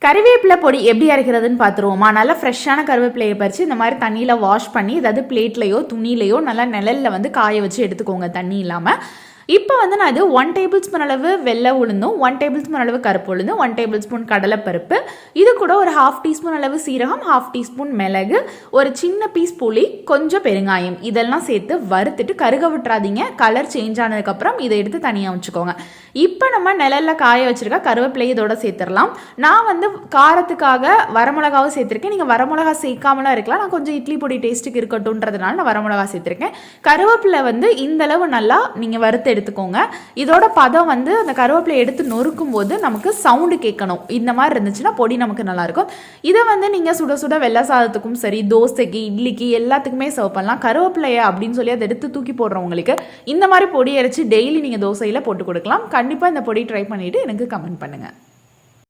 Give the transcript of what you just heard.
கருவேப்பிலை பொடி எப்படி அரைக்கிறதுன்னு பார்த்துருவோமா. நல்லா ஃப்ரெஷ்ஷான கருவேப்பிலையை பறித்து இந்த மாதிரி தண்ணியில் வாஷ் பண்ணி ஏதாவது பிளேட்லையோ துணிலையோ நல்லா நிழலில் வந்து காய வச்சு எடுத்துக்கோங்க தண்ணி இல்லாமல். இப்போ வந்து நான் இது 1 டேபிள் ஸ்பூன் அளவு வெள்ளை உளுந்தும் 1 டேபிள் ஸ்பூன் அளவு கருப்பு உளுந்தும் 1 டேபிள் ஸ்பூன் கடலைப்பருப்பு, இது கூட ஒரு 1/2 டீஸ்பூன் அளவு சீரகம், 1/2 டீஸ்பூன் மிளகு, ஒரு சின்ன பீஸ் புளி, கொஞ்சம் பெருங்காயம் இதெல்லாம் சேர்த்து வறுத்துட்டு கருக விட்டுறாதீங்க. கலர் சேஞ்ச் ஆனதுக்கப்புறம் இதை எடுத்து தனியாக வச்சுக்கோங்க. இப்போ நம்ம நிழலில் காய வச்சுருக்க கருவேப்பிலை இதோட சேர்த்துடலாம். நான் வந்து காரத்துக்காக வரமிளகாவும் சேர்த்துருக்கேன். நீங்கள் வரமிளகா சேர்க்காமலாம் இருக்கலாம். நான் கொஞ்சம் இட்லி பொடி டேஸ்ட்டுக்கு இருக்கட்டும்ன்றதுனால நான் வரமிளகா சேர்த்துருக்கேன். கருவேப்பிலை வந்து இந்தளவு நல்லா நீங்கள் வறுத்து எடுத்துக்கோங்க. இதோட பதம் வந்து அந்த கருவேப்பிலை எடுத்து நொறுக்கும் போது நமக்கு சவுண்டு கேட்கணும். இந்த மாதிரி இருந்துச்சுன்னா பொடி நமக்கு நல்லாயிருக்கும். இதை வந்து நீங்கள் சுட சுட வெள்ளை சாதத்துக்கும் சரி, தோசைக்கு, இட்லிக்கு எல்லாத்துக்குமே சர்வ் பண்ணலாம். கருவேப்பிலையை அப்படின்னு சொல்லி அதை எடுத்து தூக்கி போடுறவங்களுக்கு இந்த மாதிரி பொடி அரைச்சி டெய்லி நீங்கள் தோசையில் போட்டு கொடுக்கலாம். கண்டிப்பாக இந்த பொடி ட்ரை பண்ணிவிட்டு எனக்கு கமெண்ட் பண்ணுங்கள்.